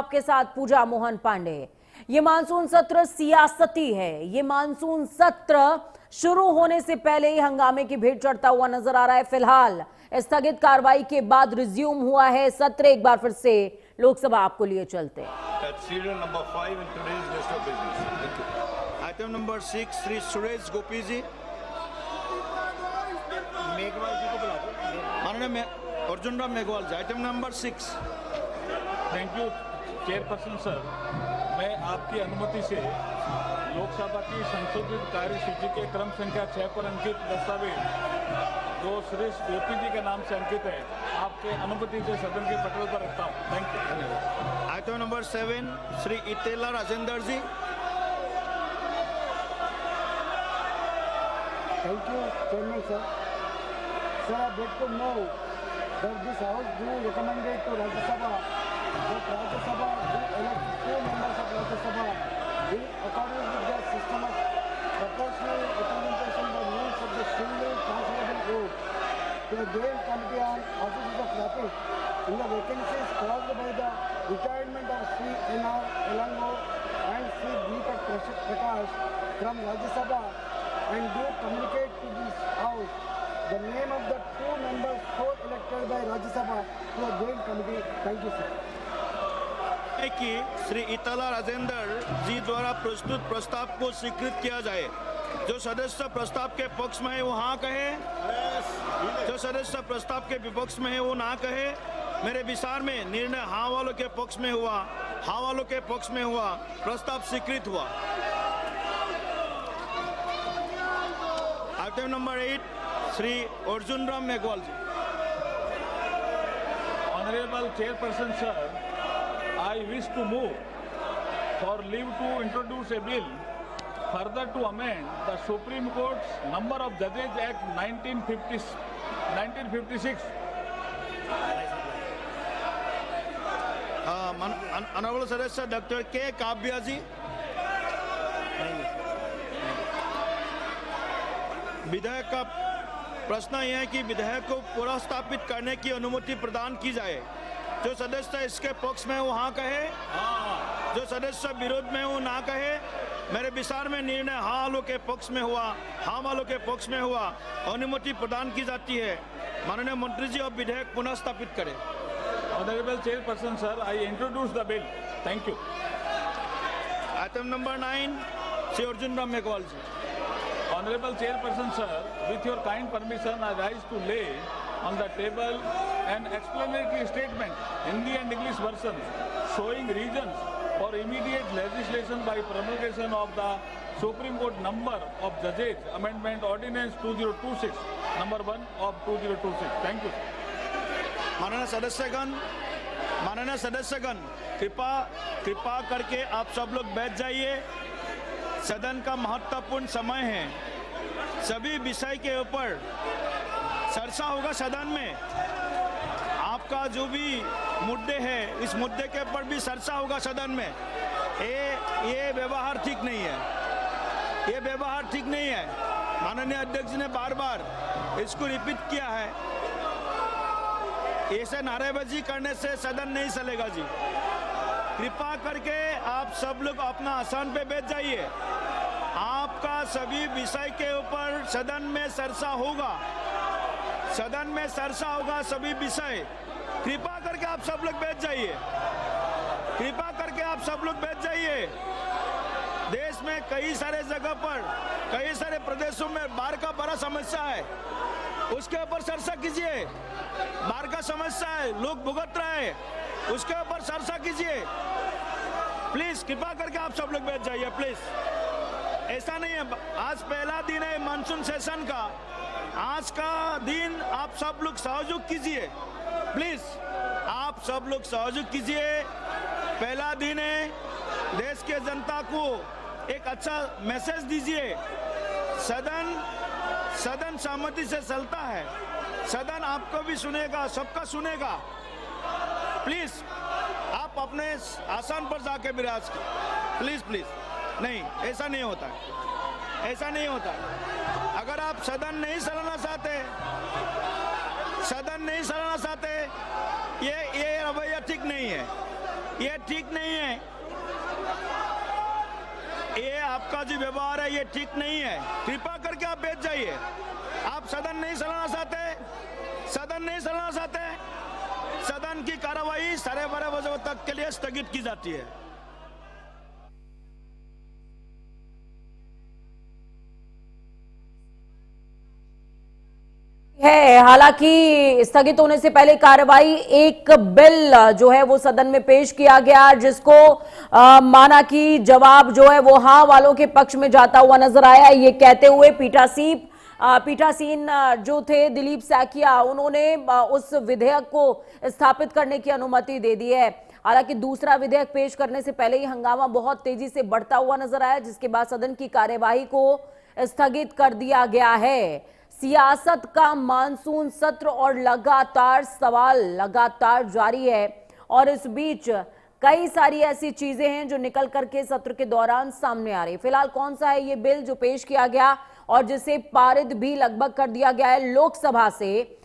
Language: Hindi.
आपके साथ पूजा मोहन पांडे। ये मानसून सत्र सियासती है। ये मानसून सत्र शुरू होने से पहले ही हंगामे की भेंट चढ़ता हुआ नजर आ रहा है। फिलहाल स्थगित कार्रवाई के बाद रिज्यूम हुआ है सत्र। एक बार फिर से लोकसभा आपको लिए चलते हैं। आइटम नंबर 6 श्री सुरेश गोपी जी, मेघवाल जी को बुला दो। माननीय Arjun Ram Meghwal ji, item number 6। Thank you chairperson sir. मैं आपकी अनुमति से लोकसभा की संशोधित कार्यसूची के क्रम संख्या 6 पर अंकित दस्तावेज जो श्री गोपी जी के नाम से अंकित है, आपके अनुमति से सदन के पटल पर रखता हूँ। थैंक यू। Item number 7 Shri Etela Rajender ji. Thank you, Chairman sir. Sir, I beg to know that this House do recommended to Rajya Sabha that Rajya Sabha will elect 2 members of Rajya Sabha in accordance with the system of proportional representation by means of the single transferable vote to the Joint Committee on Offices of Traffic in the vacancies caused by the retirement of Sri N.R. Elango and Sri Deepak Prakash from Rajya Sabha, and do communicate to this House the name of the 2 members co-elected by Rajya Sabha to the Joint Committee. Thank you, sir. कि श्री इतेला राजेंद्र जी द्वारा प्रस्तुत प्रस्ताव को स्वीकृत किया जाए। जो सदस्य प्रस्ताव के पक्ष में है वो हाँ कहे, जो सदस्य प्रस्ताव के विपक्ष में है वो ना कहे। मेरे विचार में निर्णय हाँ वालों के पक्ष में हुआ, हाँ वालों के पक्ष में हुआ, प्रस्ताव स्वीकृत हुआ। Item number 8 Shri Arjun Ram Meghwal ji. Honourable chairperson sir, I wish to move for leave to introduce a bill further to amend the Supreme Court's Number of Judges Act 1956. Honourable सदस्य डॉक्टर के काव्या जी। विधेयक का प्रश्न यह है कि विधेयक को पुनर्स्थापित करने की अनुमति प्रदान की जाए। जो सदस्य इसके पक्ष में वो हाँ कहे, जो सदस्य विरोध में वो ना कहे। मेरे विचार में निर्णय हाँ वालों के पक्ष में हुआ, हाँ वालों के पक्ष में हुआ, अनुमति प्रदान की जाती है। माननीय मंत्री जी अब विधेयक पुनः स्थापित करें। Honourable chairperson sir, I introduce the bill. Thank you. Item number 9 Shri Arjun Ram Meghwal ji. Honorable Chairperson sir, with your kind permission, I rise to lay on the table an explanatory statement, Hindi and English version, showing reasons for immediate legislation by promulgation of the Supreme Court Number of Judges Amendment Ordinance 2026, number 1 of 2026. Thank you. माननीय सदस्यगण, कृपा करके आप सब लोग बैठ जाइए। सदन का महत्वपूर्ण समय है। सभी विषय के ऊपर चर्चा होगा सदन में। आपका जो भी मुद्दे हैं, इस मुद्दे के ऊपर भी चर्चा होगा सदन में। ये व्यवहार ठीक नहीं है, ये व्यवहार ठीक नहीं है। माननीय अध्यक्ष ने बार बार इसको रिपीट किया है। ऐसे नारेबाजी करने से सदन नहीं चलेगा जी। कृपा करके आप सब लोग अपना आसन पे बैठ जाइए। आपका सभी विषय के ऊपर सदन में चर्चा होगा, सदन में चर्चा होगा सभी विषय। कृपा करके आप सब लोग बैठ जाइए, कृपा करके आप सब लोग बैठ जाइए। देश में कई सारे जगह पर, कई सारे प्रदेशों में बाढ़ का बड़ा समस्या है, उसके ऊपर चर्चा कीजिए। बाढ़ का समस्या है, लोग भुगत रहे हैं, उसके ऊपर चर्चा कीजिए। प्लीज कृपा करके आप सब लोग बैठ जाइए प्लीज। ऐसा नहीं है, आज पहला दिन है मानसून सेशन का। आज का दिन आप सब लोग सहयोग कीजिए प्लीज, आप सब लोग सहयोग कीजिए। पहला दिन है, देश के जनता को एक अच्छा मैसेज दीजिए। सदन सहमति से चलता है, सदन आपको भी सुनेगा, सबका सुनेगा। प्लीज आप अपने आसन पर जाके विराज प्लीज प्लीज। नहीं, ऐसा नहीं होता है, ऐसा नहीं होता है। अगर आप सदन नहीं चलाना चाहते, ये रवैया ठीक नहीं है। ये ठीक नहीं है। ये आपका जो व्यवहार है ये ठीक नहीं है। कृपा करके आप बैठ जाइए। आप सदन नहीं चलाना चाहते, सदन नहीं चलाना चाहते, सदन की कार्यवाही 12:30 बजे तक के लिए स्थगित की जाती है। हालांकि स्थगित होने से पहले कार्रवाई एक बिल जो है वो सदन में पेश किया गया, जिसको माना कि जवाब जो है वो हाँ वालों के पक्ष में जाता हुआ नजर आया। ये कहते हुए पीठासीन जो थे दिलीप सैकिया, उन्होंने उस विधेयक को स्थापित करने की अनुमति दे दी है। हालांकि दूसरा विधेयक पेश करने से पहले ही हंगामा बहुत तेजी से बढ़ता हुआ नजर आया, जिसके बाद सदन की कार्यवाही को स्थगित कर दिया गया है। सियासत का मानसून सत्र और लगातार सवाल लगातार जारी है, और इस बीच कई सारी ऐसी चीजें हैं जो निकल करके सत्र के दौरान सामने आ रही। फिलहाल कौन सा है ये बिल जो पेश किया गया और जिसे पारित भी लगभग कर दिया गया है लोकसभा से,